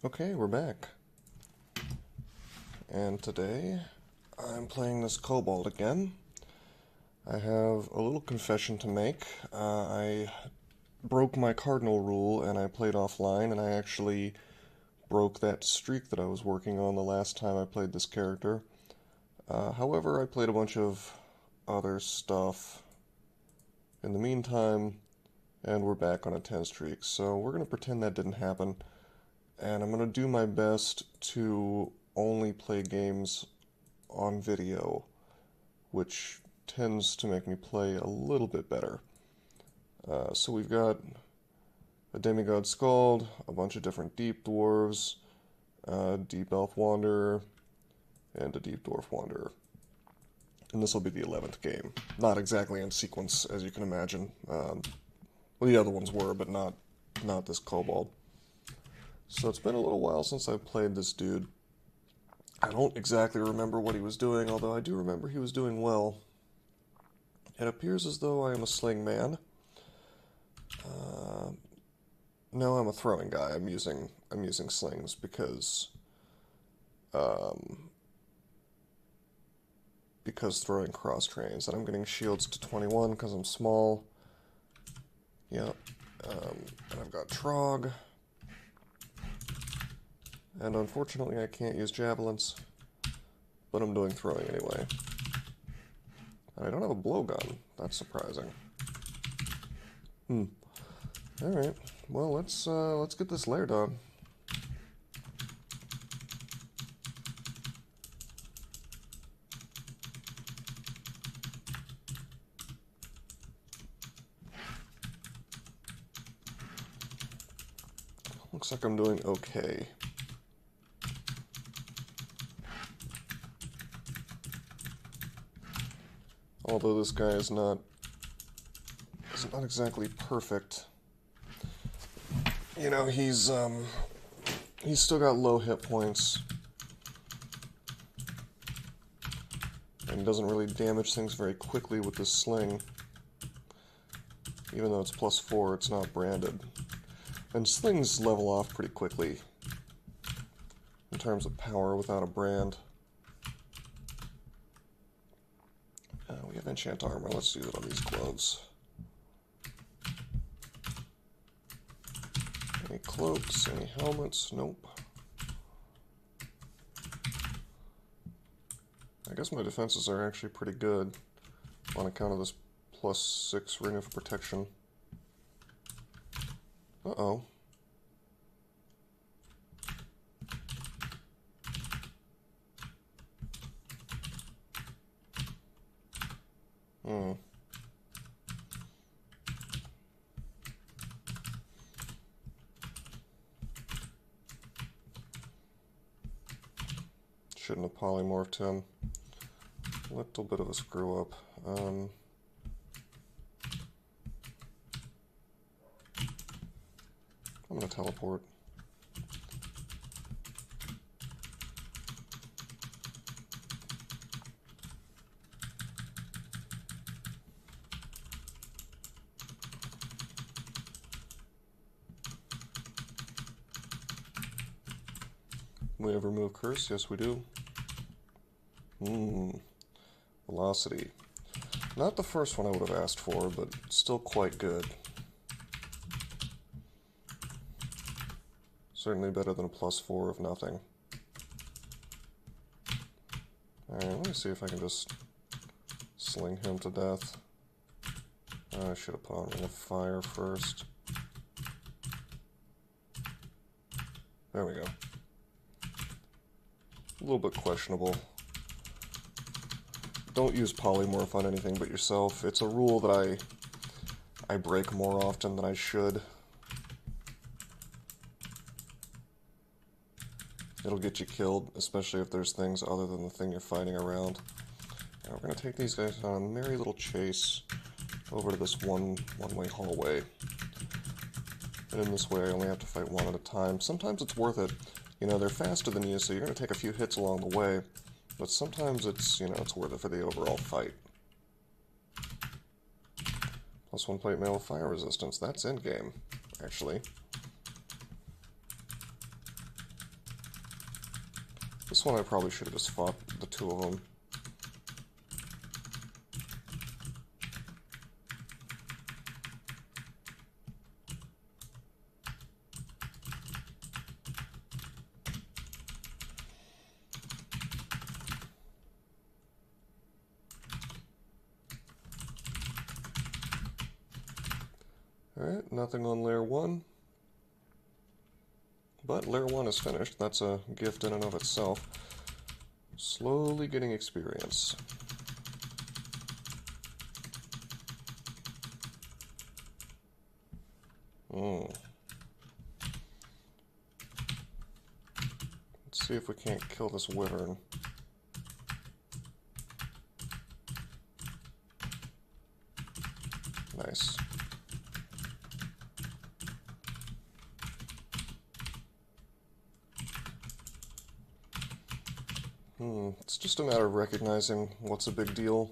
Okay, we're back. And today, I'm playing this Kobold again. I have a little confession to make. I broke my cardinal rule and I played offline, and I actually broke that streak that I was working on the last time I played this character. However, I played a bunch of other stuff in the meantime, and we're back on a 10 streak. So we're going to pretend that didn't happen. And I'm going to do my best to only play games on video, which tends to make me play a little bit better. So we've got a Demigod Skald, a bunch of different Deep Dwarves, a Deep Elf Wanderer, and a Deep Dwarf Wanderer. And this will be the 11th game. Not exactly in sequence, as you can imagine. Well, the other ones were, but not this Kobold. So it's been a little while since I've played this dude. I don't exactly remember what he was doing, although I do remember he was doing well. It appears as though I am a sling man. No, I'm a throwing guy. I'm using slings because throwing cross trains, and I'm getting shields to 21 because I'm small. Yep. And I've got Trog. And unfortunately, I can't use javelins, but I'm doing throwing anyway. And I don't have a blowgun. That's surprising. All right. Well, let's get this lair done. Looks like I'm doing okay. Although this guy is not exactly perfect. You know, he's still got low hit points. And he doesn't really damage things very quickly with this sling. Even though it's +4, it's not branded. And slings level off pretty quickly in terms of power without a brand. We have enchant armor. Let's use it on these gloves. Any cloaks? Any helmets? Nope. I guess my defenses are actually pretty good on account of this +6 ring of protection. Uh-oh. Shouldn't have polymorphed him. Little bit of a screw up. I'm gonna teleport. We have remove curse? Yes, we do. Velocity. Not the first one I would have asked for, but still quite good. Certainly better than a +4 of nothing. Alright, let me see if I can just sling him to death. I should have put on Ring of Fire first. There we go. A little bit questionable. Don't use polymorph on anything but yourself. It's a rule that I break more often than I should. It'll get you killed, especially if there's things other than the thing you're fighting around. Now we're going to take these guys on a merry little chase over to this one-way hallway. And in this way I only have to fight one at a time. Sometimes it's worth it. You know, they're faster than you, so you're going to take a few hits along the way. But sometimes it's, you know, it's worth it for the overall fight. +1 plate mail of fire resistance. That's endgame, actually. This one I probably should have just fought the two of them. Alright, nothing on layer 1. But layer 1 is finished. That's a gift in and of itself. Slowly getting experience. Let's see if we can't kill this wyvern. Nice. It's just a matter of recognizing what's a big deal.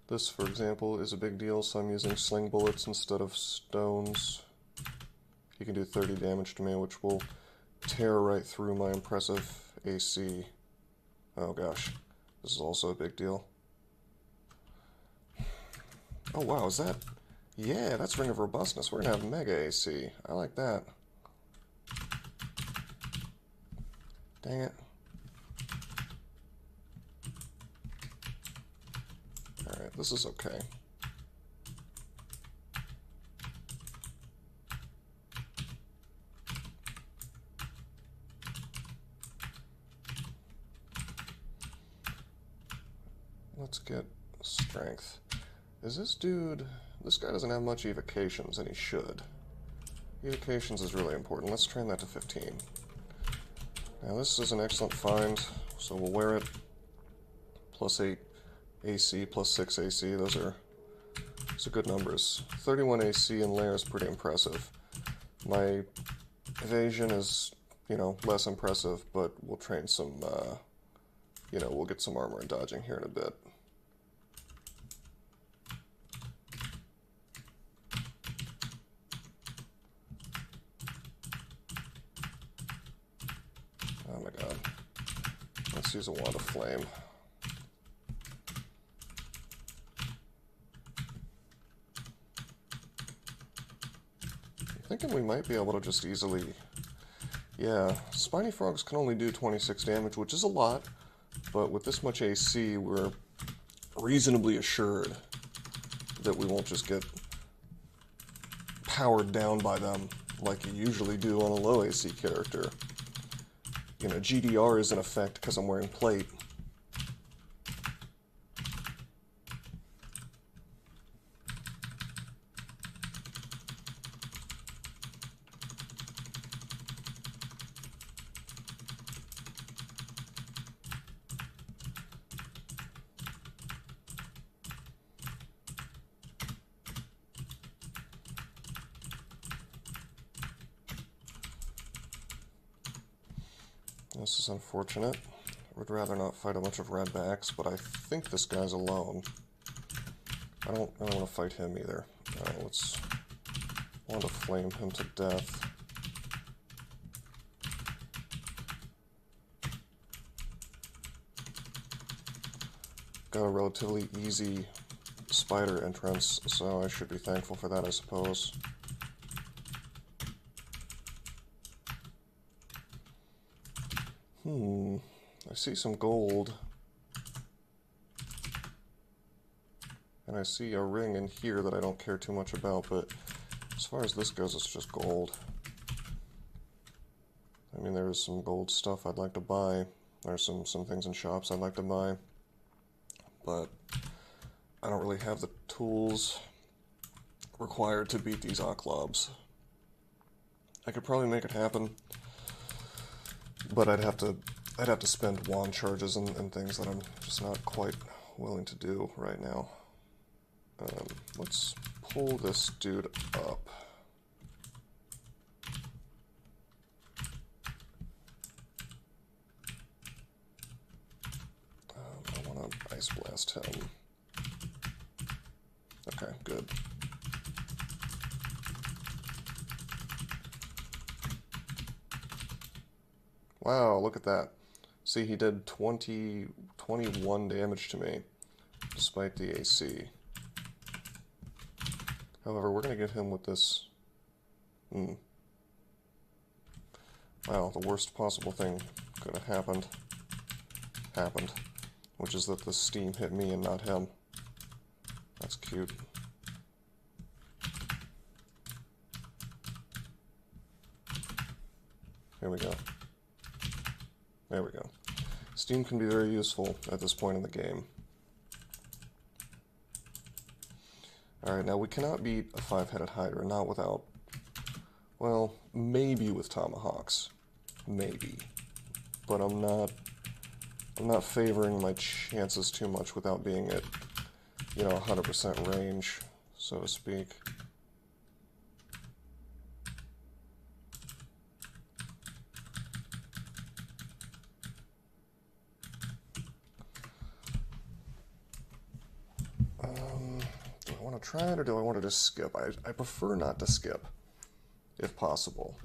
This, for example, is a big deal, so I'm using sling bullets instead of stones. He can do 30 damage to me, which will tear right through my impressive AC. Oh gosh, this is also a big deal. Oh wow, is that... Yeah, that's Ring of Robustness. We're gonna have Mega AC. I like that. Dang it. Alright, this is okay. Let's get strength. Is this dude... This guy doesn't have much evocations, and he should. Evocations is really important. Let's train that to 15. Now this is an excellent find, so we'll wear it. Plus 8 AC, plus 6 AC, those are good numbers. 31 AC in layer is pretty impressive. My evasion is, you know, less impressive, but we'll train some, you know, we'll get some armor and dodging here in a bit. Oh my god. Let's use a wand of flame. I'm thinking we might be able to just easily... Yeah, spiny frogs can only do 26 damage, which is a lot, but with this much AC, we're reasonably assured that we won't just get powered down by them like you usually do on a low AC character. You know, GDR is in effect because I'm wearing plate. This is unfortunate. Would rather not fight a bunch of redbacks, but I think this guy's alone. I don't want to fight him either. Let's want to flame him to death. Got a relatively easy spider entrance, so I should be thankful for that, I suppose. I see some gold. And I see a ring in here that I don't care too much about, but as far as this goes, it's just gold. I mean, there's some gold stuff I'd like to buy. There's some things in shops I'd like to buy. But I don't really have the tools required to beat these Oklobs. I could probably make it happen, but I'd have to spend wand charges and things that I'm just not quite willing to do right now. Let's pull this dude up. I want to ice blast him. Okay, good. Wow, look at that. See, he did 21 damage to me, despite the AC. However, we're going to get him with this... Wow, the worst possible thing could have happened. Which is that the steam hit me and not him. That's cute. Here we go. There we go. Steam can be very useful at this point in the game. Alright, now we cannot beat a 5-headed Hydra, not without... Well, maybe with tomahawks. Maybe. But I'm not favoring my chances too much without being at, 100% range, so to speak. Do I want to try it, or do I want to just skip? I prefer not to skip, if possible.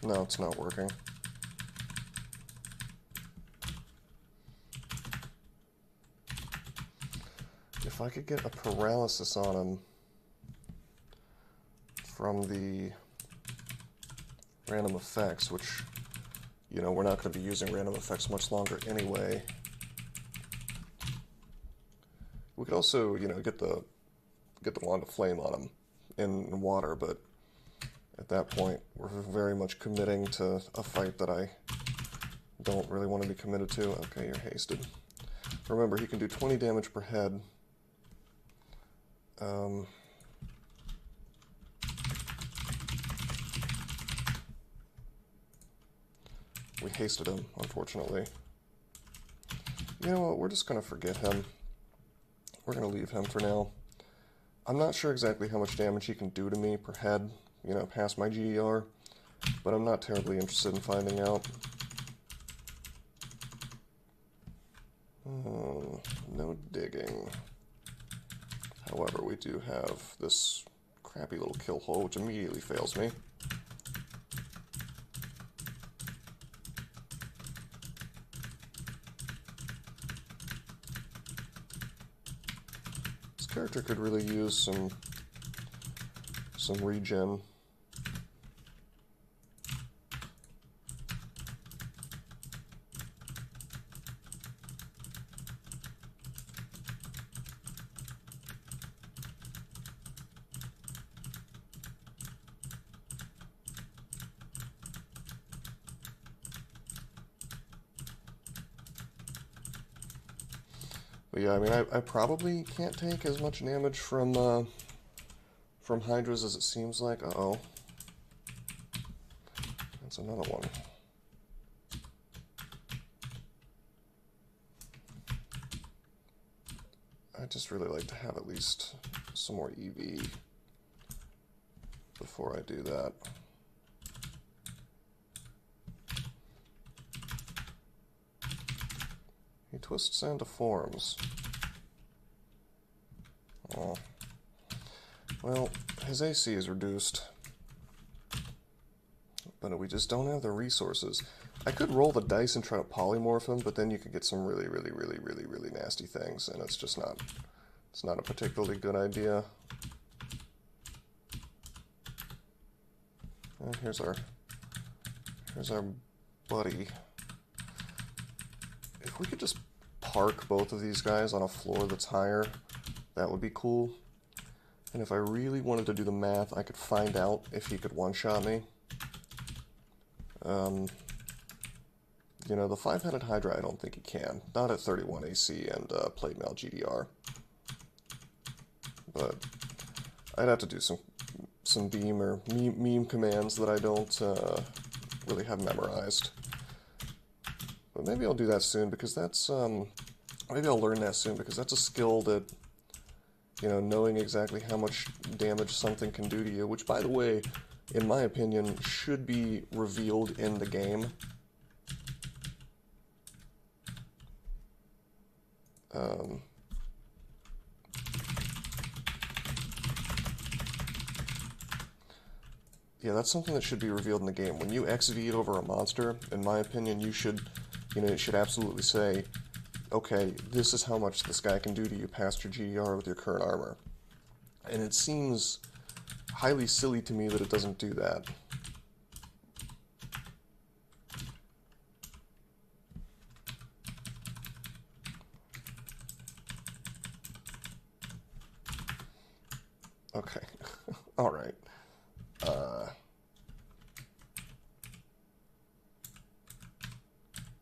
No, it's not working. If I could get a paralysis on him from the random effects, which, we're not going to be using random effects much longer anyway. We could also, get the wand of flame on him in water, but at that point, we're very much committing to a fight that I don't really want to be committed to. Okay, you're hasted. Remember, he can do 20 damage per head. We hasted him, unfortunately. You know what, we're just going to forget him. We're going to leave him for now. I'm not sure exactly how much damage he can do to me per head, past my GDR, but I'm not terribly interested in finding out. No digging. However, we do have this crappy little kill hole, which immediately fails me. This character could really use some regen. But yeah, I mean, I probably can't take as much damage from Hydras as it seems like. Uh-oh. That's another one. I'd just really like to have at least some more EV before I do that. He twists and deforms. Oh. Well, his AC is reduced. But we just don't have the resources. I could roll the dice and try to polymorph him, but then you could get some really nasty things, and it's just not... It's not a particularly good idea. And here's our buddy. If we could just park both of these guys on a floor that's higher, that would be cool. And if I really wanted to do the math, I could find out if he could one-shot me. You know, the 5-headed Hydra, I don't think he can. Not at 31 AC and plate mail GDR. But I'd have to do some beam or meme commands that I don't really have memorized. But maybe I'll do that soon, because that's, maybe I'll learn that soon, because that's a skill that, you know, knowing exactly how much damage something can do to you, which, by the way, in my opinion, should be revealed in the game. Yeah, that's something that should be revealed in the game. When you XV over a monster, in my opinion, you should, it should absolutely say, okay, this is how much this guy can do to you past your GDR with your current armor. And it seems highly silly to me that it doesn't do that. Okay. Alright.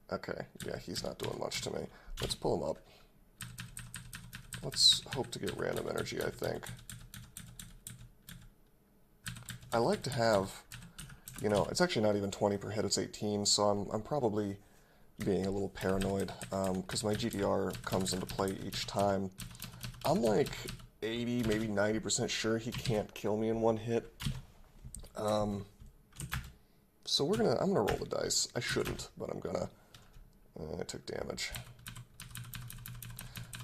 Okay, yeah, he's not doing much to me. Let's pull him up. Let's hope to get random energy, I think. I like to have, it's actually not even 20 per hit, it's 18, so I'm probably being a little paranoid, because my GDR comes into play each time. I'm like 80, maybe 90% sure he can't kill me in one hit. So I'm gonna roll the dice. I shouldn't, but I'm gonna. I took damage.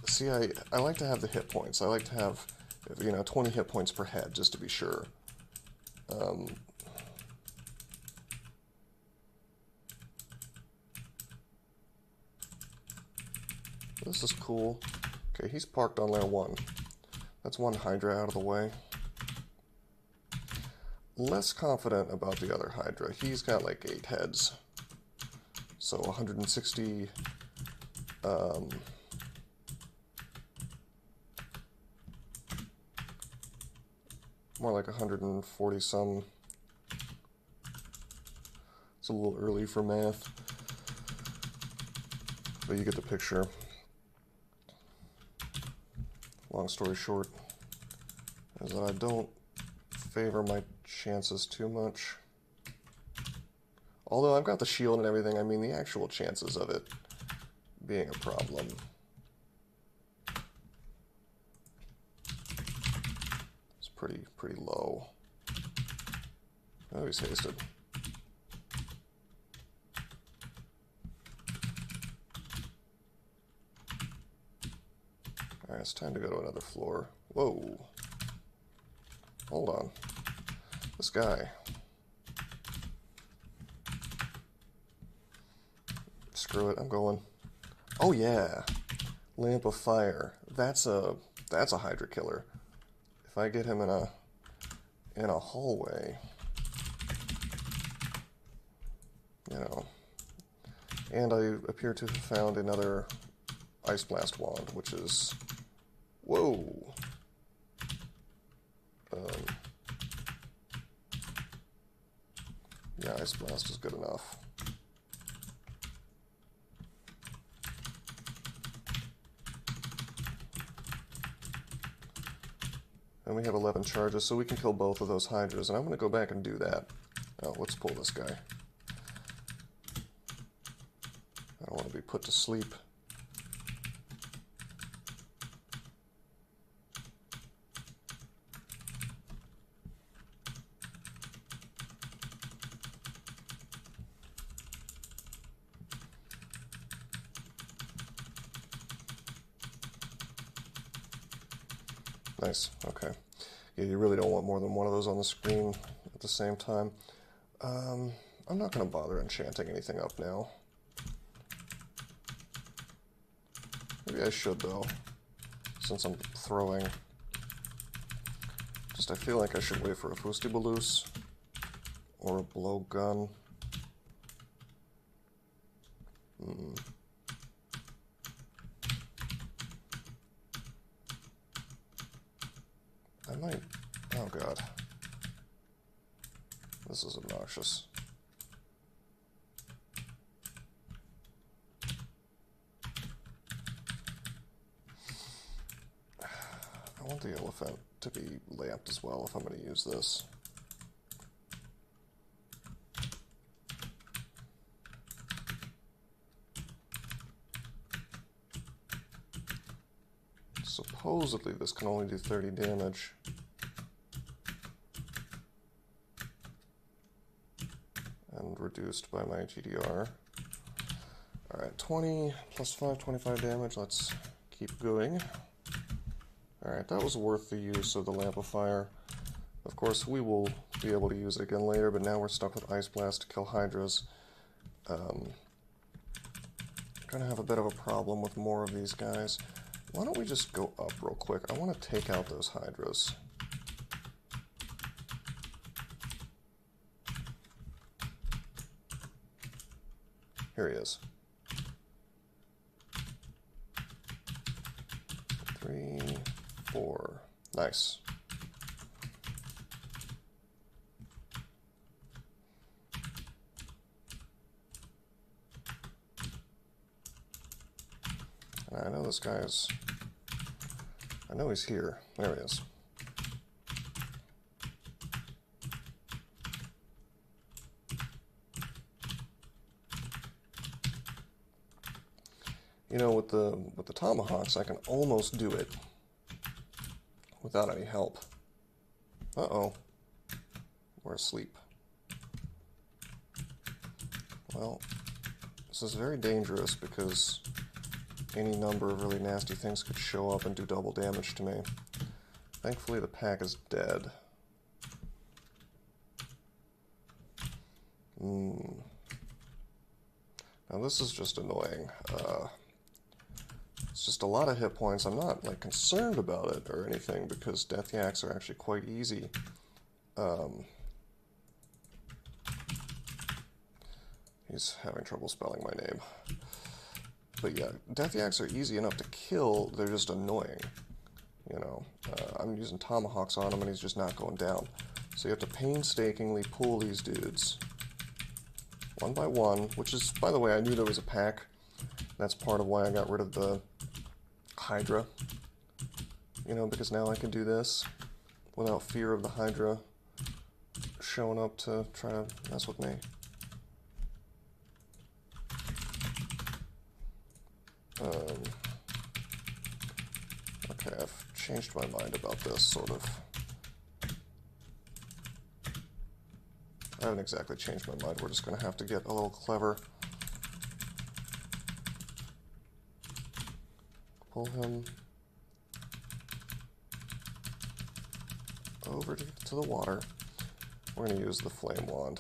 See, I like to have the hit points. I like to have, 20 hit points per head, just to be sure. This is cool. Okay, he's parked on layer 1. That's one Hydra out of the way. Less confident about the other Hydra. He's got like 8 heads. So 160... more like 140 some. It's a little early for math, but you get the picture. Long story short is that I don't favor my chances too much. Although I've got the shield and everything, I mean the actual chances of it being a problem is pretty low. Oh, he's hasted. Alright, it's time to go to another floor. Whoa. Hold on. This guy. Screw it, I'm going. Oh yeah. Lamp of Fire. That's a Hydra killer. If I get him in a hallway, and I appear to have found another Ice Blast wand, which is, whoa. Yeah, Ice Blast is good enough. And we have 11 charges, so we can kill both of those Hydras, and I'm going to go back and do that. Oh, let's pull this guy. I don't want to be put to sleep. Nice, okay. Yeah, you really don't want more than one of those on the screen at the same time. I'm not going to bother enchanting anything up now. Maybe I should, though, since I'm throwing. Just I feel like I should wait for a Fustibalus or a blowgun. I might... Oh god. This is obnoxious. I want the elephant to be lamped as well if I'm going to use this. Supposedly this can only do 30 damage. And reduced by my GDR. Alright, 20 plus 5, 25 damage. Let's keep going. Alright, that was worth the use of the Lamp of Fire. Of course, we will be able to use it again later, but now we're stuck with Ice Blast to kill Hydras. I'm gonna have a bit of a problem with more of these guys. Why don't we just go up real quick? I want to take out those Hydras. Here he is. 3, 4. Nice. I know this guy's... I know he's here. There he is. You know, with the tomahawks, I can almost do it without any help. Uh-oh. We're asleep. Well, this is very dangerous because any number of really nasty things could show up and do double damage to me. Thankfully, the pack is dead. Now this is just annoying. It's just a lot of hit points. I'm not like concerned about it or anything because death yaks are actually quite easy. He's having trouble spelling my name. But yeah, death yaks are easy enough to kill, they're just annoying. You know, I'm using tomahawks on him and he's just not going down. So you have to painstakingly pull these dudes one by one, which is, by the way, I knew there was a pack. That's part of why I got rid of the Hydra. You know, because now I can do this without fear of the Hydra showing up to try to mess with me. Okay, I've changed my mind about this, sort of. I haven't exactly changed my mind. We're just going to have to get a little clever. Pull him over to the water. We're going to use the flame wand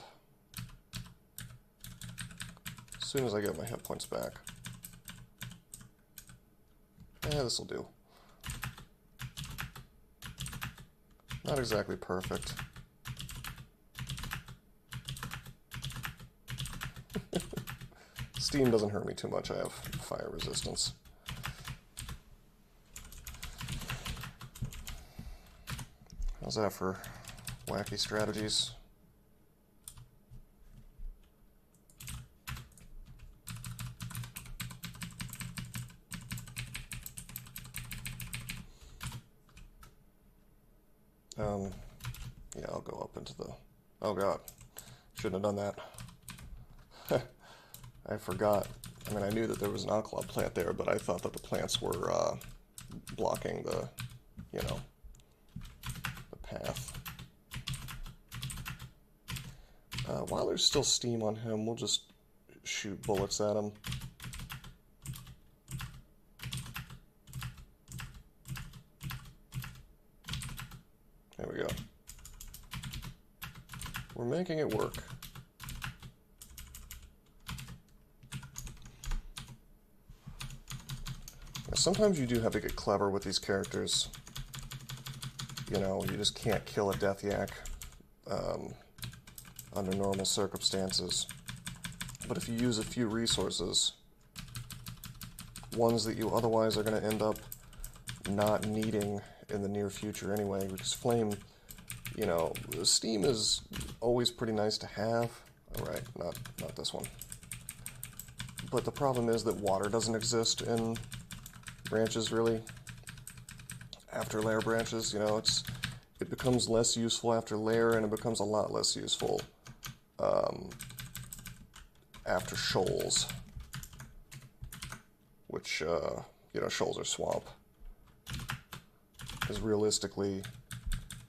as soon as I get my hit points back. Yeah, this'll do. Not exactly perfect. Steam doesn't hurt me too much. I have fire resistance. How's that for wacky strategies? Yeah, I'll go up into the... Oh god, shouldn't have done that. I forgot. I mean, I knew that there was an alkali plant there, but I thought that the plants were blocking the, you know, the path. While there's still steam on him, we'll just shoot bullets at him. There we go. We're making it work. Sometimes you do have to get clever with these characters. You know, you just can't kill a death yak under normal circumstances. But if you use a few resources, ones that you otherwise are going to end up not needing in the near future anyway, because flame, you know, steam is always pretty nice to have. Alright, not this one. But the problem is that water doesn't exist in branches, really. After layer branches, you know, it becomes less useful after layer, and it becomes a lot less useful after shoals, which, you know, shoals are swamp. Because realistically,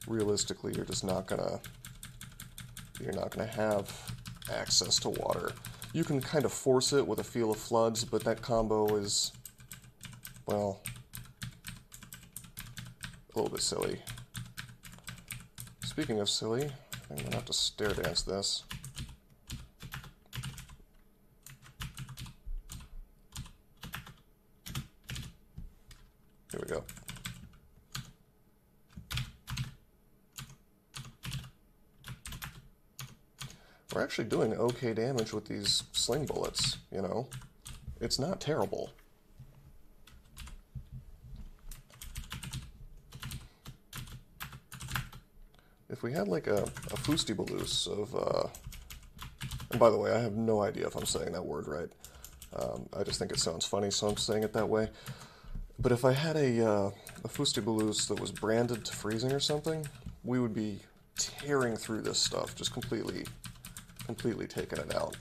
you're just not gonna have access to water. You can kind of force it with a Field of Floods, but that combo is, well, a little bit silly. Speaking of silly, I'm gonna have to stair dance this. Here we go. We're actually doing okay damage with these sling bullets, you know? It's not terrible. If we had like a Fustibalus of, and by the way, I have no idea if I'm saying that word right. I just think it sounds funny, so I'm saying it that way. But if I had a Fustibalus that was branded to freezing or something, we would be tearing through this stuff, just completely taking it out.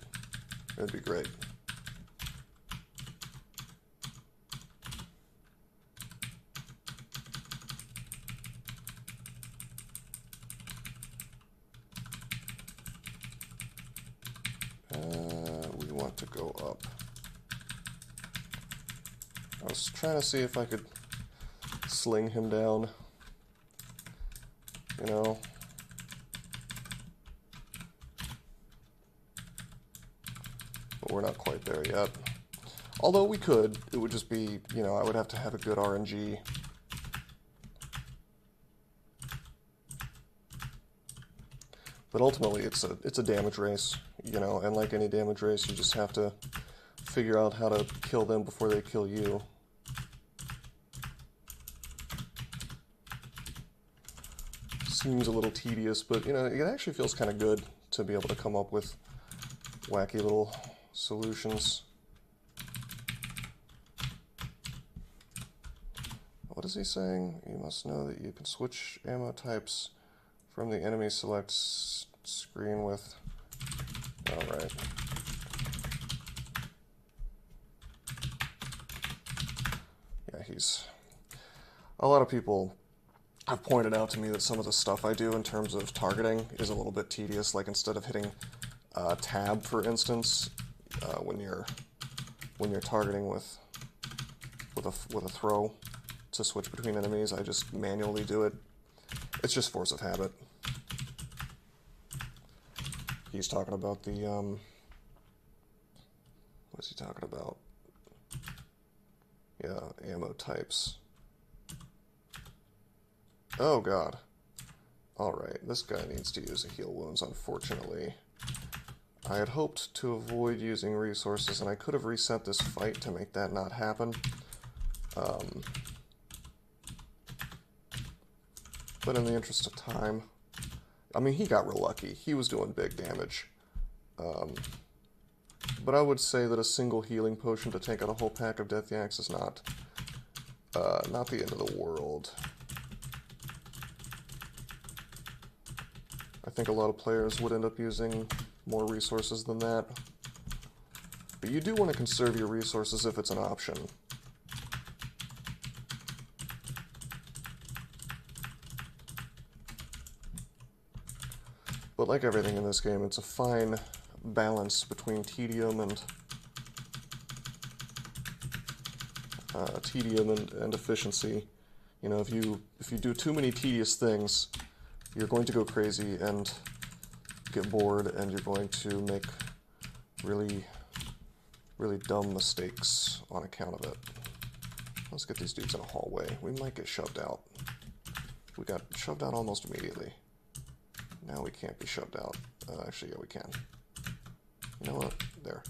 It would be great. We want to go up. I was trying to see if I could sling him down, you know. But we're not quite there yet. Although we could, it would just be, you know, I would have to have a good RNG. But ultimately, it's a damage race, you know, and like any damage race, you just have to figure out how to kill them before they kill you. Seems a little tedious, but, you know, it actually feels kind of good to be able to come up with wacky little solutions. What is he saying? You must know that you can switch ammo types from the enemy select screen with... Alright. Yeah, he's... A lot of people have pointed out to me that some of the stuff I do in terms of targeting is a little bit tedious. Like, instead of hitting tab, for instance, when you're targeting with a throw to switch between enemies, I just manually do it. It's just force of habit. He's talking about the, what's he talking about? Yeah, ammo types. Oh god. Alright, this guy needs to use a heal wounds, unfortunately. I had hoped to avoid using resources, and I could have reset this fight to make that not happen. But in the interest of time, I mean, he got real lucky. He was doing big damage. But I would say that a single healing potion to take out a whole pack of Death Yaks is not the end of the world. I think a lot of players would end up using more resources than that. But you do want to conserve your resources if it's an option. But like everything in this game, it's a fine balance between tedium and efficiency. You know, if you do too many tedious things, you're going to go crazy and get bored, and you're going to make really dumb mistakes on account of it. Let's get these dudes in a hallway. We might get shoved out. We got shoved out almost immediately. Now we can't be shoved out. Actually, yeah, we can. You know what? There.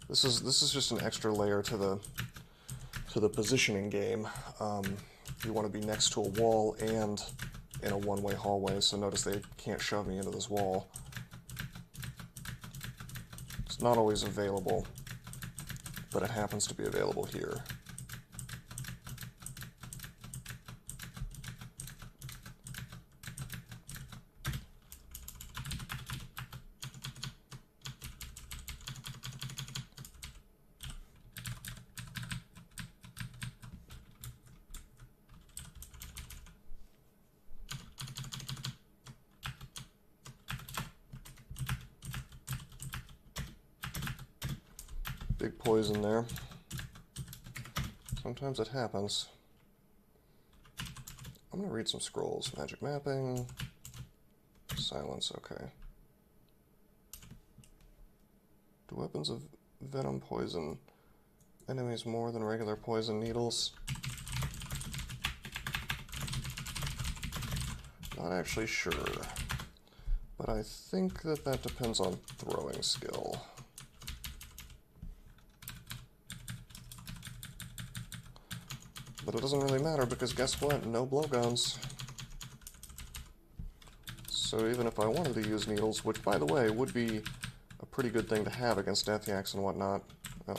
This is just an extra layer to the positioning game. You want to be next to a wall and in a one-way hallway, so notice they can't shove me into this wall. It's not always available, but it happens to be available here. Big poison there. Sometimes it happens. I'm going to read some scrolls. Magic mapping. silence, okay. Do weapons of venom poison enemies more than regular poison needles? Not actually sure, but I think that depends on throwing skill. But it doesn't really matter because guess what? No blowguns. So even if I wanted to use needles, which by the way would be a pretty good thing to have against death yaks and whatnot. Oh.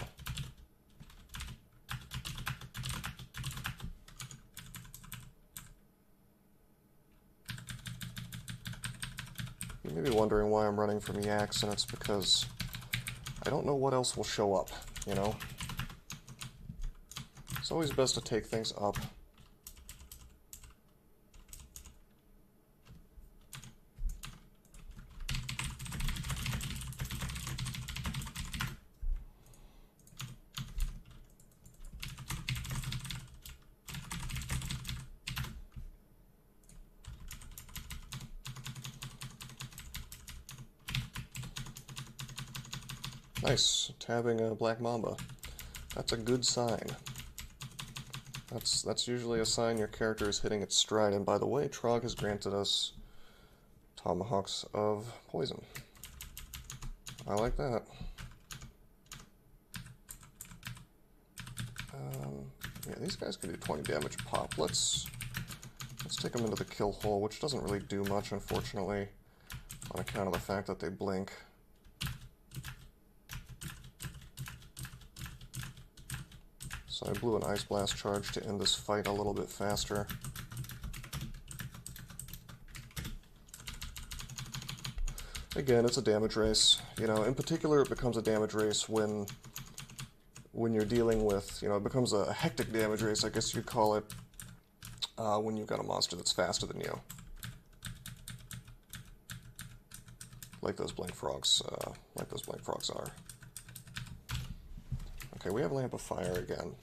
You may be wondering why I'm running from yaks, and it's because I don't know what else will show up, you know? It's always best to take things up. Nice, tabbing a Black Mamba. That's a good sign. That's usually a sign your character is hitting its stride. And by the way, Trog has granted us Tomahawks of Poison. I like that. Yeah, these guys can do 20 damage a pop. Let's take them into the kill hole, which doesn't really do much, unfortunately, on account of the fact that they blink. So I blew an Ice Blast charge to end this fight a little bit faster. Again, it's a damage race. You know, in particular, it becomes a damage race when you're dealing with, you know, it becomes a hectic damage race, I guess you'd call it, when you've got a monster that's faster than you. Like those blink frogs are. Okay, we have Lamp of Fire again.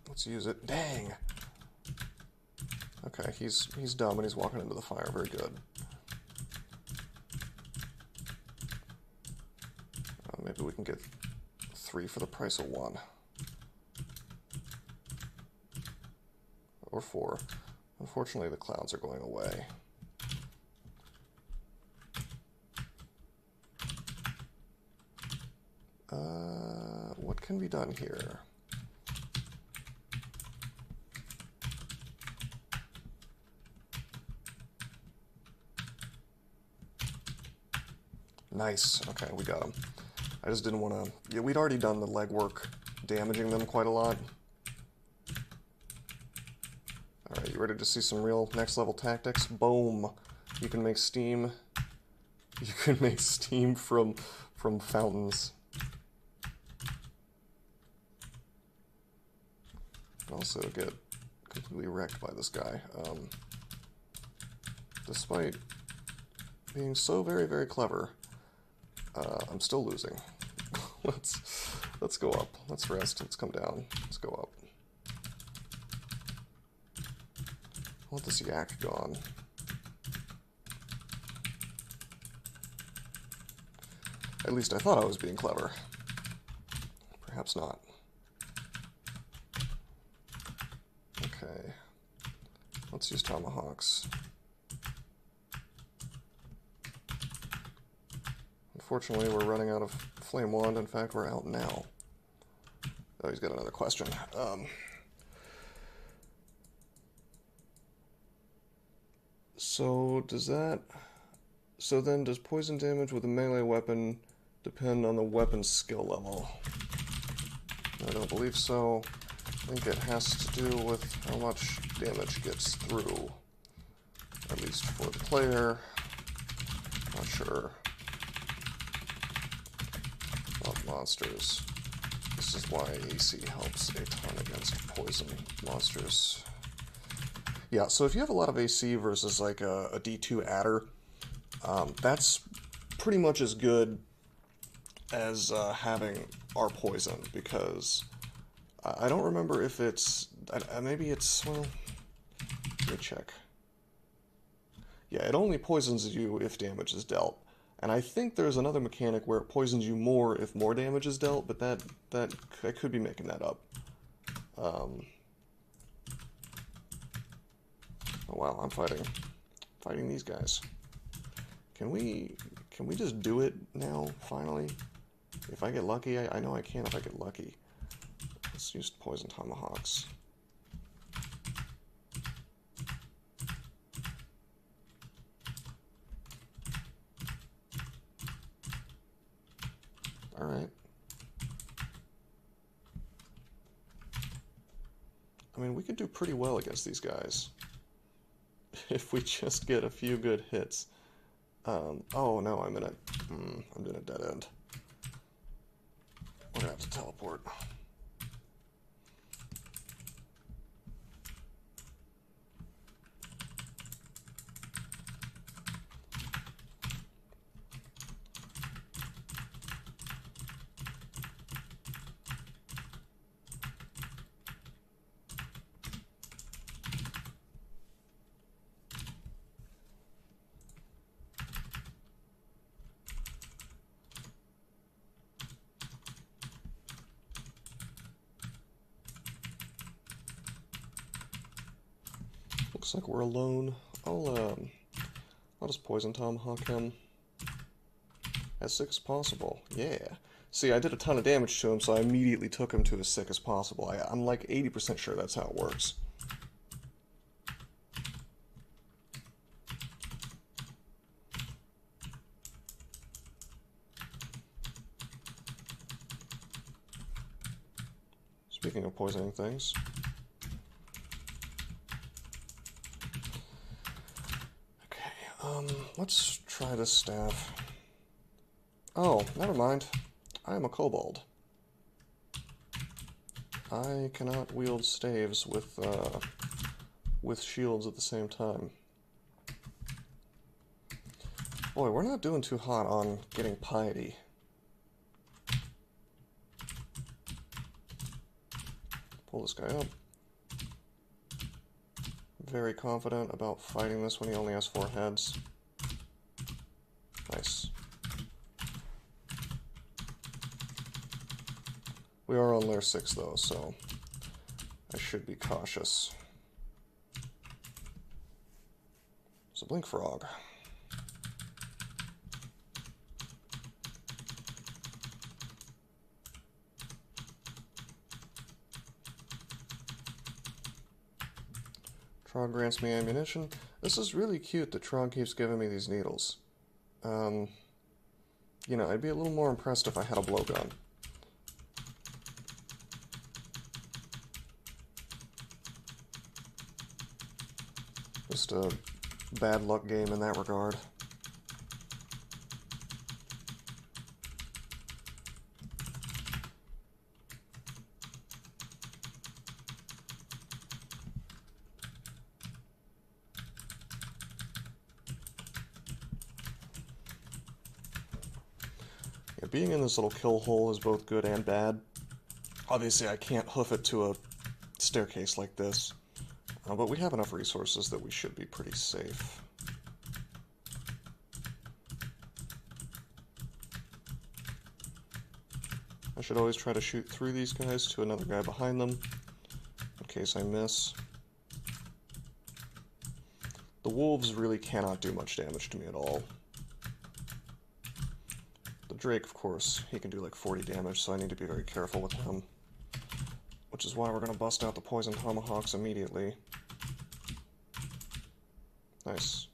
Let's use it. Dang! Okay, he's dumb and he's walking into the fire. Very good. Maybe we can get 3 for the price of 1. Or 4. Unfortunately, the clouds are going away. What can be done here? Nice. Okay, we got him. I just didn't want to... Yeah, we'd already done the legwork damaging them quite a lot. Alright, you ready to see some real next level tactics? Boom! You can make steam. You can make steam from fountains. Also get completely wrecked by this guy. Despite being so very, very clever, I'm still losing. Let's go up. Let's rest. Let's come down. Let's go up. I want this yak gone. At least I thought I was being clever. Perhaps not. Okay. Let's use Tomahawks. Unfortunately, we're running out of Flame Wand. In fact, we're out now. Oh, he's got another question. So then does poison damage with a melee weapon depend on the weapon's skill level? I don't believe so. I think it has to do with how much damage gets through. At least for the player. Not sure. About monsters. This is why AC helps a ton against poison monsters. Yeah, so if you have a lot of AC versus like a D2 adder, that's pretty much as good as having our poison, because I don't remember if it's, maybe it's, well, me check. Yeah, it only poisons you if damage is dealt. And I think there's another mechanic where it poisons you more if more damage is dealt, but I could be making that up. Oh wow, I'm fighting these guys. Can we just do it now, finally? If I get lucky, I know I can if I get lucky. Let's use poison tomahawks. Alright. I mean, we could do pretty well against these guys. If we just get a few good hits. Oh no, I'm in a dead end. We're gonna have to teleport. Looks like we're alone. I'll just poison tomahawk him as sick as possible. Yeah. See, I did a ton of damage to him, so I immediately took him to as sick as possible. I'm like 80% sure that's how it works. Speaking of poisoning things. Let's try this staff. Oh, never mind. I am a kobold. I cannot wield staves with shields at the same time. Boy, we're not doing too hot on getting piety. Pull this guy up. Very confident about fighting this when he only has 4 heads. Nice. We are on layer 6 though, so I should be cautious. It's a blink frog. Trog grants me ammunition. This is really cute that Trog keeps giving me these needles. You know, I'd be a little more impressed if I had a blowgun. Just a bad luck game in that regard. Being in this little kill hole is both good and bad. Obviously, I can't hoof it to a staircase like this, but we have enough resources that we should be pretty safe. I should always try to shoot through these guys to another guy behind them, in case I miss. The wolves really cannot do much damage to me at all. Drake, of course, he can do like 40 damage, so I need to be very careful with him. Which is why we're going to bust out the poison tomahawks immediately. Nice.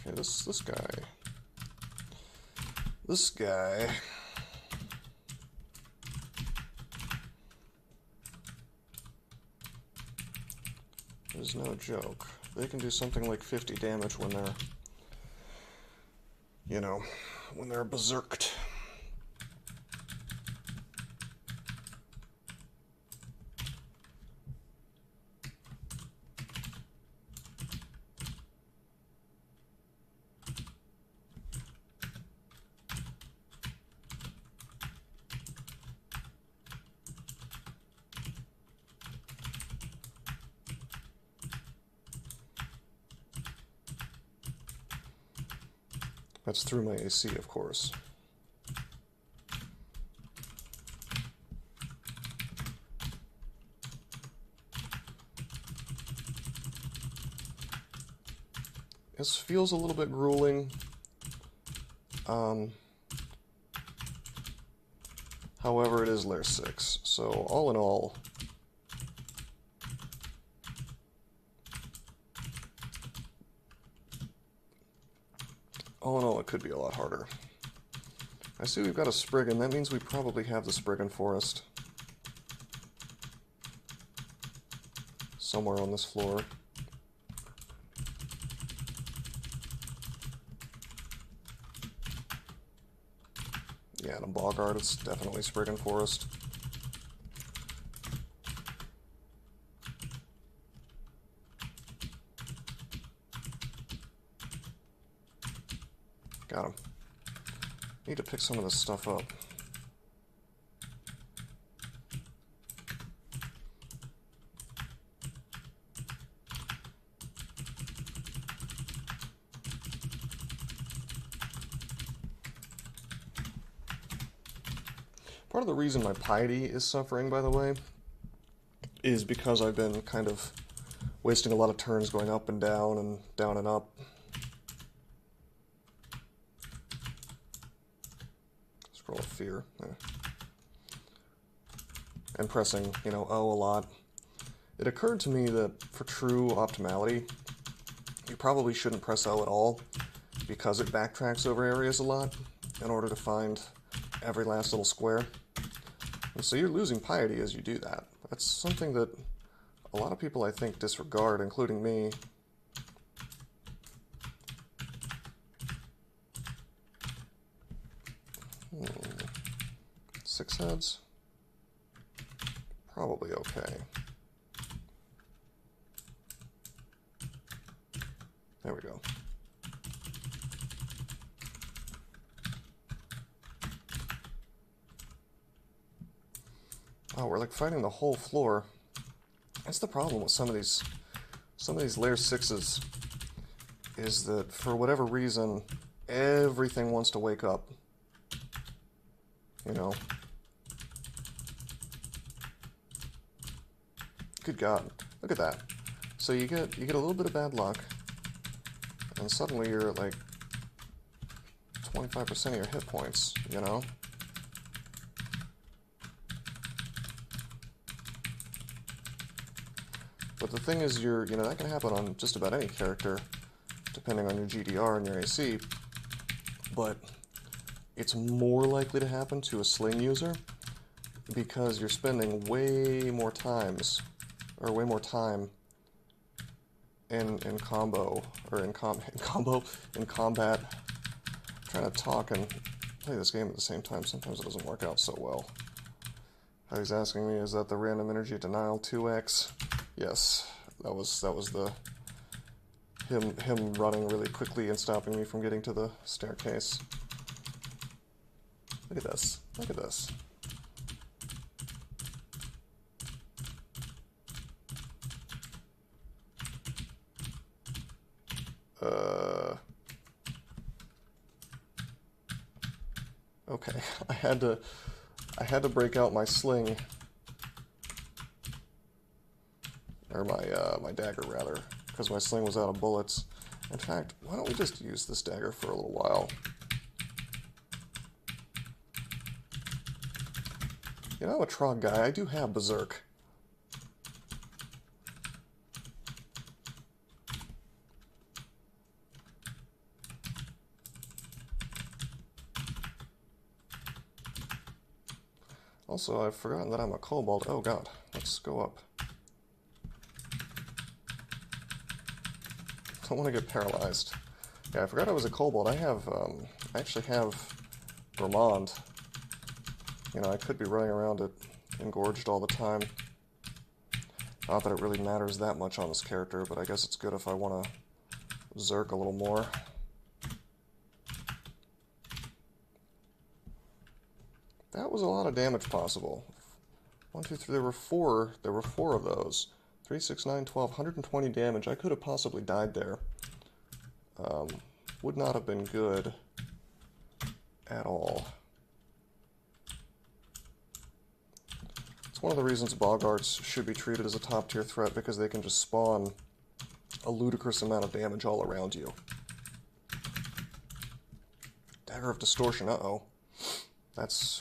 Okay, this guy. This guy is no joke. They can do something like 50 damage when they're, you know, when they're berserked. That's through my AC, of course. This feels a little bit grueling. However, it is layer 6, so all in all, it could be a lot harder. I see we've got a Spriggan. That means we probably have the Spriggan Forest somewhere on this floor. Yeah, and a Boggart, it's definitely Spriggan Forest. Got him. Need to pick some of this stuff up. Part of the reason my piety is suffering, by the way, is because I've been kind of wasting a lot of turns going up and down and up. Scroll of fear. And pressing, you know, O a lot. It occurred to me that for true optimality, you probably shouldn't press O at all, because it backtracks over areas a lot in order to find every last little square. And so you're losing piety as you do that. That's something that a lot of people, I think, disregard, including me. Six heads? Probably okay. There we go. Oh, we're like fighting the whole floor. That's the problem with some of these layer 6s, is that for whatever reason, everything wants to wake up. You know. Good God, look at that. So you get a little bit of bad luck, and suddenly you're at like 25% of your hit points, you know? But the thing is, you know, that can happen on just about any character, depending on your GDR and your AC, but it's more likely to happen to a sling user because you're spending way more time in combo, or in combat. I'm trying to talk and play this game at the same time. Sometimes it doesn't work out so well. He's asking me, is that the random energy denial 2x? Yes, that was the him running really quickly and stopping me from getting to the staircase. Look at this. Look at this. Okay, I had to break out my sling, or my dagger rather, because my sling was out of bullets. In fact, why don't we just use this dagger for a little while? You know, I'm a Trog guy. I do have Berserk. Also, I've forgotten that I'm a Kobold. Oh god, let's go up. Don't want to get paralyzed. Yeah, I forgot I was a Kobold. I actually have Vermont. You know, I could be running around it engorged all the time. Not that it really matters that much on this character, but I guess it's good if I want to Zerk a little more. That was a lot of damage possible. 1, 2, 3, there were four of those. 3, 6, 9, 12, 120 damage. I could have possibly died there. would not have been good at all. It's one of the reasons Boggarts should be treated as a top-tier threat, because they can just spawn a ludicrous amount of damage all around you. Dagger of Distortion, uh-oh.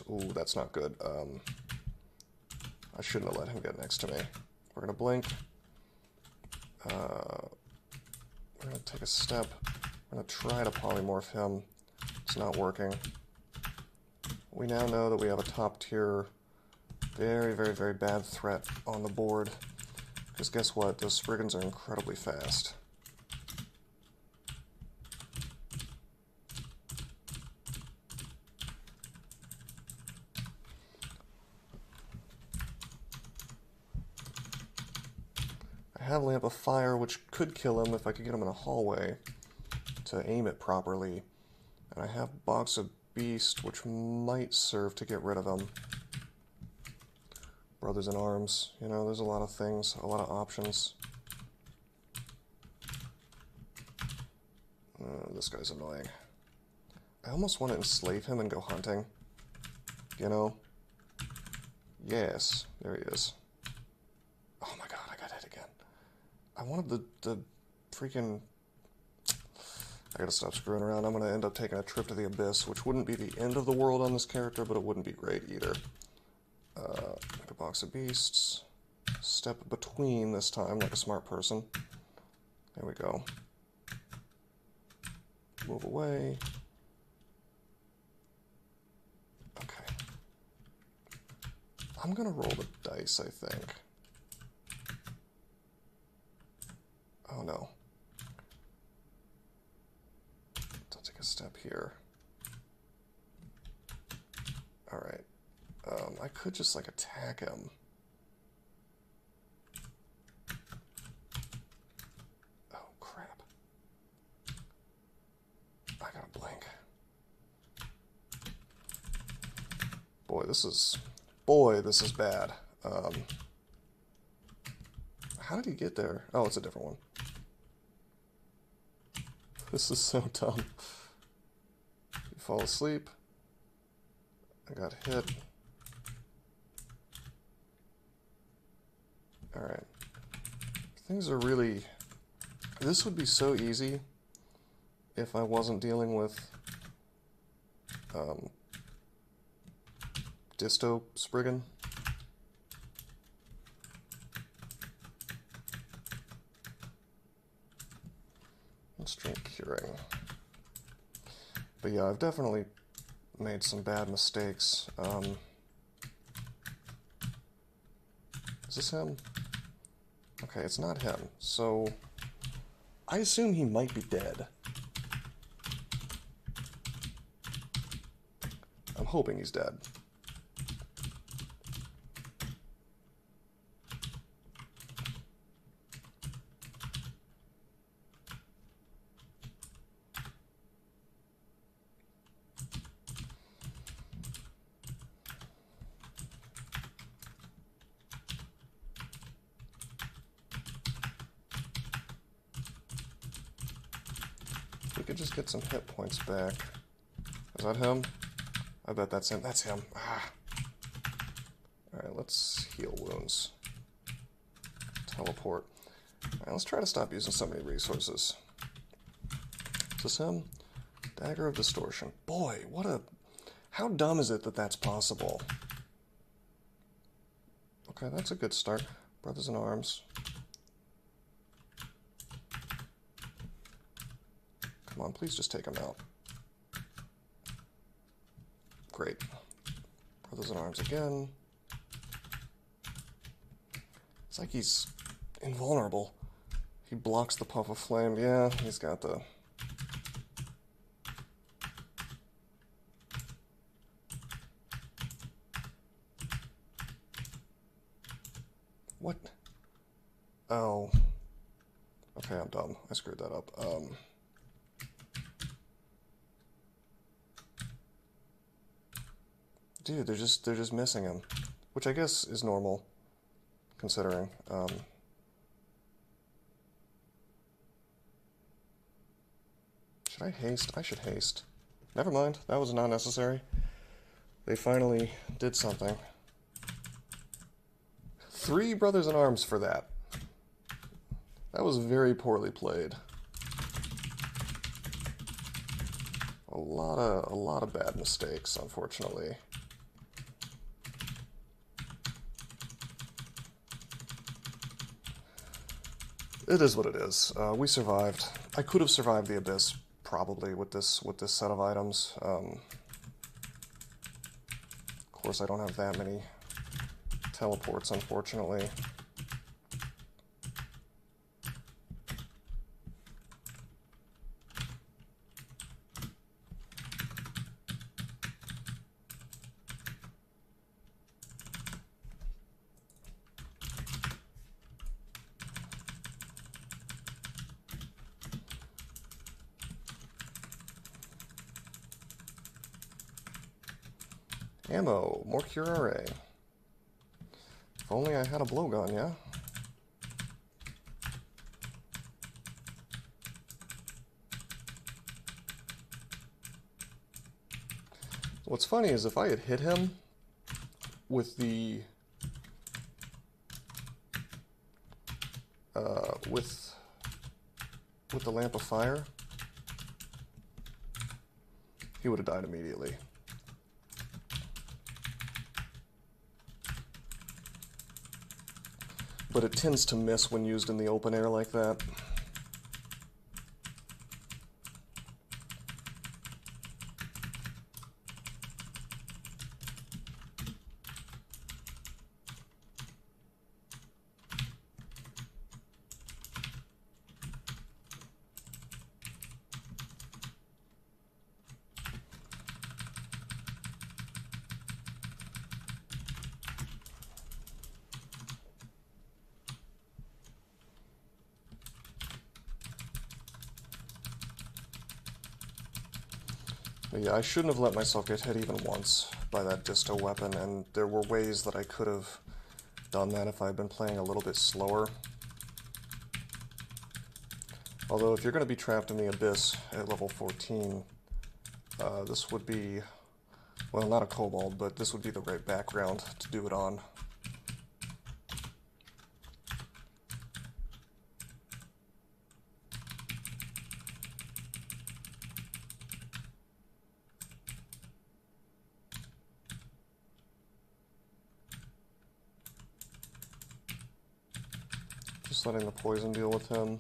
Ooh, that's not good. I shouldn't have let him get next to me. We're gonna blink. We're gonna take a step. We're gonna try to polymorph him. It's not working. We now know that we have a top-tier, very, very, very bad threat on the board. Because guess what? Those Spriggans are incredibly fast. I have Lamp of Fire, which could kill him if I could get him in a hallway to aim it properly. And I have Box of Beast, which might serve to get rid of him. Brothers in Arms, you know, there's a lot of things, a lot of options. This guy's annoying. I almost want to enslave him and go hunting. You know? Yes, there he is. Oh my god, I got hit again. I wanted the freaking... I gotta stop screwing around. I'm gonna end up taking a trip to the Abyss, which wouldn't be the end of the world on this character, but it wouldn't be great either. Make a Box of Beasts. Step between this time, like a smart person. There we go. Move away. Okay. I'm gonna roll the dice, I think. Oh no. I'll take a step here. Alright. I could just, like, attack him. Oh, crap. I gotta blink. Boy, this is bad. How did he get there? Oh, it's a different one. This is so dumb. You fall asleep. I got hit. Alright. Things are really... This would be so easy if I wasn't dealing with Disto Spriggan. Let's drink Curing. But yeah, I've definitely made some bad mistakes. Is this him? Okay, it's not him. So, I assume he might be dead. I'm hoping he's dead. We could just get some hit points back. Is that him? I bet that's him. That's him. Ah. Alright, let's heal wounds. Teleport. Alright, let's try to stop using so many resources. Is this him? Dagger of Distortion. Boy, what a... How dumb is it that that's possible? Okay, that's a good start. Brothers in Arms. Come on, please just take him out. Great. Brothers in Arms again. It's like he's invulnerable. He blocks the puff of flame. Yeah, he's got the... What? Oh. Okay, I'm dumb. I screwed that up. Dude, they're just missing him, which I guess is normal, considering. Should I haste? I should haste. Never mind, that was not necessary. They finally did something. 3 brothers in arms for that. That was very poorly played. A lot of bad mistakes, unfortunately. It is what it is. We survived. I could have survived the Abyss, probably, with this set of items. Of course, I don't have that many teleports, unfortunately. Ammo, more KoAr. If only I had a blowgun, yeah? What's funny is if I had hit him with the with the lamp of fire, he would have died immediately. But it tends to miss when used in the open air like that. But yeah, I shouldn't have let myself get hit even once by that disto weapon, and there were ways that I could have done that if I had been playing a little bit slower. Although if you're going to be trapped in the Abyss at level 14, this would be, well, not a Kobold, but this would be the right background to do it on. Just letting the poison deal with him.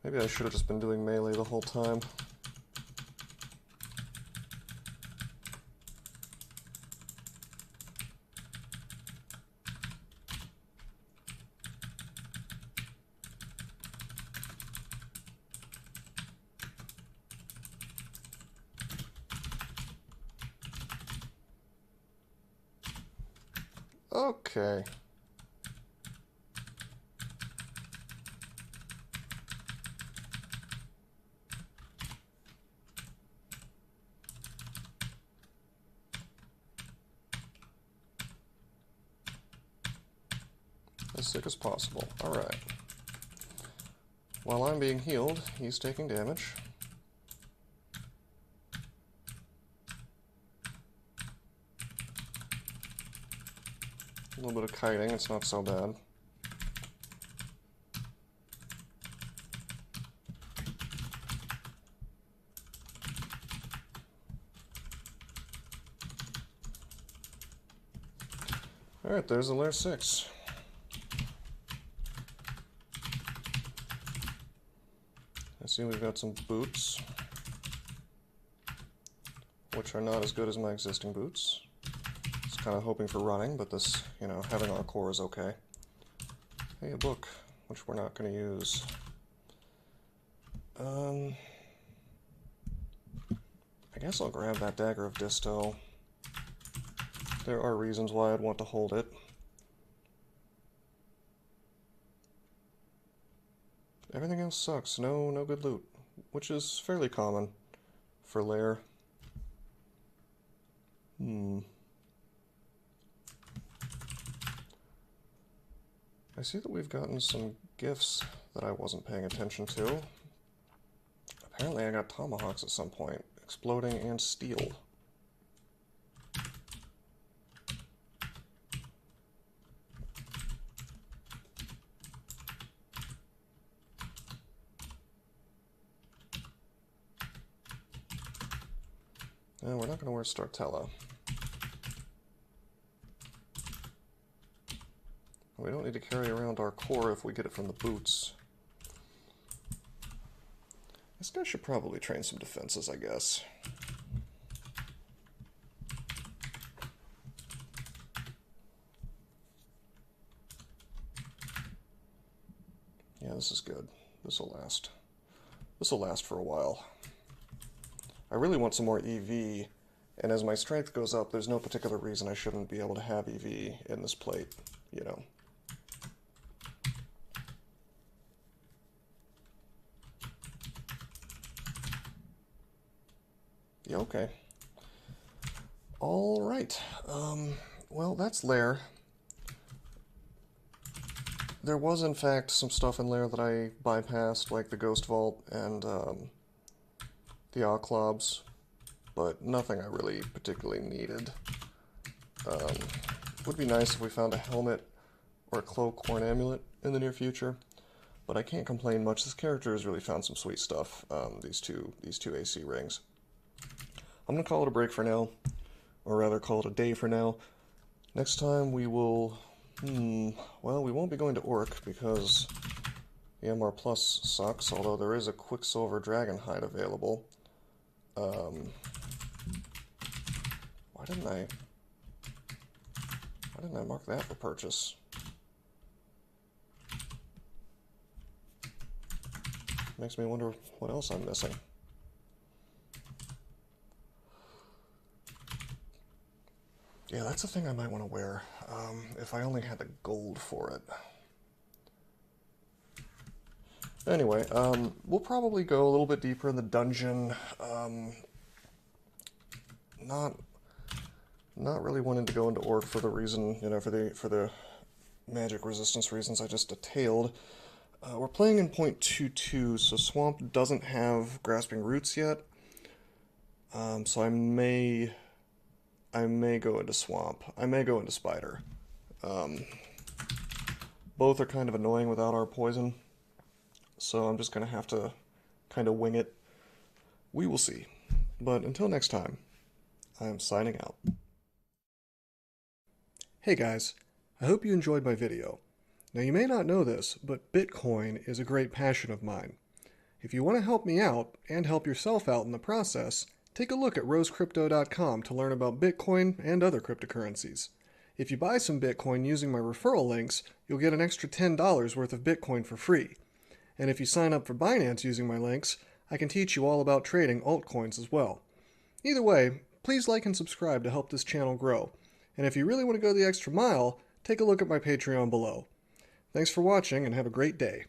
Maybe I should have just been doing melee the whole time. Okay. As sick as possible. Alright. While I'm being healed, he's taking damage. A little bit of kiting, it's not so bad. Alright, there's the layer 6. I see we've got some boots, which are not as good as my existing boots. Just kind of hoping for running, but this, you know, having our core is okay. Hey, a book, which we're not going to use. I guess I'll grab that Dagger of Disto. There are reasons why I'd want to hold it. Everything else sucks. No good loot, which is fairly common for lair. I see that we've gotten some gifts that I wasn't paying attention to. Apparently I got tomahawks at some point, exploding and steel. And we're not going to wear Startella. We don't need to carry around our core if we get it from the boots. This guy should probably train some defenses, I guess. Yeah, this is good. This will last. This will last for a while. I really want some more EV, and as my strength goes up, there's no particular reason I shouldn't be able to have EV in this plate, you know. Yeah, okay. All right. Well, that's Lair. There was, in fact, some stuff in Lair that I bypassed, like the Ghost Vault and the Oclobs, but nothing I really particularly needed. Would be nice if we found a helmet or a cloak or an amulet in the near future, but I can't complain much. This character has really found some sweet stuff, these two AC rings. I'm going to call it a break for now, or rather call it a day for now. Next time we will, well, we won't be going to Orc because the MR Plus sucks, although there is a Quicksilver Dragon Hide available. Why didn't I mark that for purchase? Makes me wonder what else I'm missing. Yeah, that's a thing I might want to wear, if I only had the gold for it. Anyway, we'll probably go a little bit deeper in the dungeon. Not really wanting to go into Orc for the reason, you know, for the magic resistance reasons I just detailed. We're playing in 0.22, so Swamp doesn't have Grasping Roots yet. So I may go into Swamp. I may go into Spider. Both are kind of annoying without our poison, so I'm just going to have to kind of wing it. We will see. But until next time, I am signing out. Hey guys, I hope you enjoyed my video. Now you may not know this, but Bitcoin is a great passion of mine. If you want to help me out, and help yourself out in the process, take a look at rosecrypto.com to learn about Bitcoin and other cryptocurrencies. If you buy some Bitcoin using my referral links, you'll get an extra $10 worth of Bitcoin for free. And if you sign up for Binance using my links, I can teach you all about trading altcoins as well. Either way, please like and subscribe to help this channel grow. And if you really want to go the extra mile, take a look at my Patreon below. Thanks for watching and have a great day.